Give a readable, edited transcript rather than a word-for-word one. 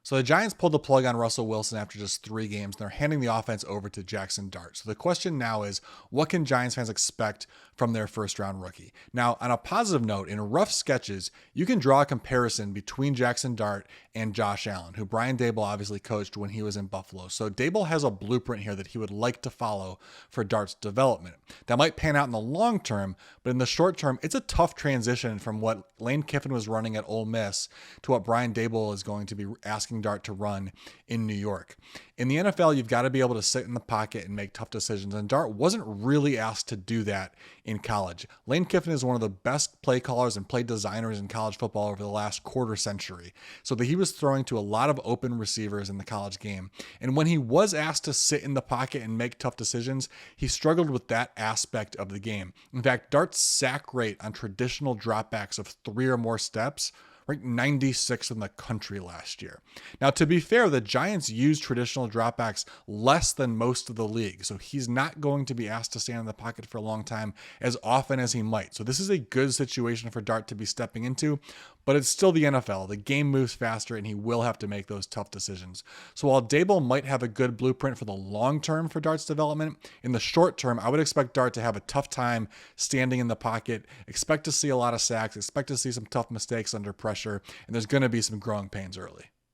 So the Giants pulled the plug on Russell Wilson after just 3 games, and they're handing the offense over to Jackson Dart. So the question now is, what can Giants fans expect from their first-round rookie? Now, on a positive note, in rough sketches, you can draw a comparison between Jackson Dart and Josh Allen, who Brian Daboll obviously coached when he was in Buffalo. So Daboll has a blueprint here that he would like to follow for Dart's development. That might pan out in the long term, but in the short term, it's a tough transition from what Lane Kiffin was running at Ole Miss to what Brian Daboll is going to be asking Dart to run in New York. In the NFL, you've got to be able to sit in the pocket and make tough decisions, and Dart wasn't really asked to do that in college. Lane Kiffin is one of the best play callers and play designers in college football over the last quarter century, so that he was throwing to a lot of open receivers in the college game. And when he was asked to sit in the pocket and make tough decisions, he struggled with that aspect of the game. In fact, Dart's sack rate on traditional dropbacks of 3 or more steps ranked 96th in the country last year. Now, to be fair, the Giants use traditional dropbacks less than most of the league, so he's not going to be asked to stand in the pocket for a long time as often as he might. So this is a good situation for Dart to be stepping into, but it's still the NFL. The game moves faster, and he will have to make those tough decisions. So while Daboll might have a good blueprint for the long term for Dart's development, in the short term, I would expect Dart to have a tough time standing in the pocket, expect to see a lot of sacks, expect to see some tough mistakes under pressure, and there's going to be some growing pains early.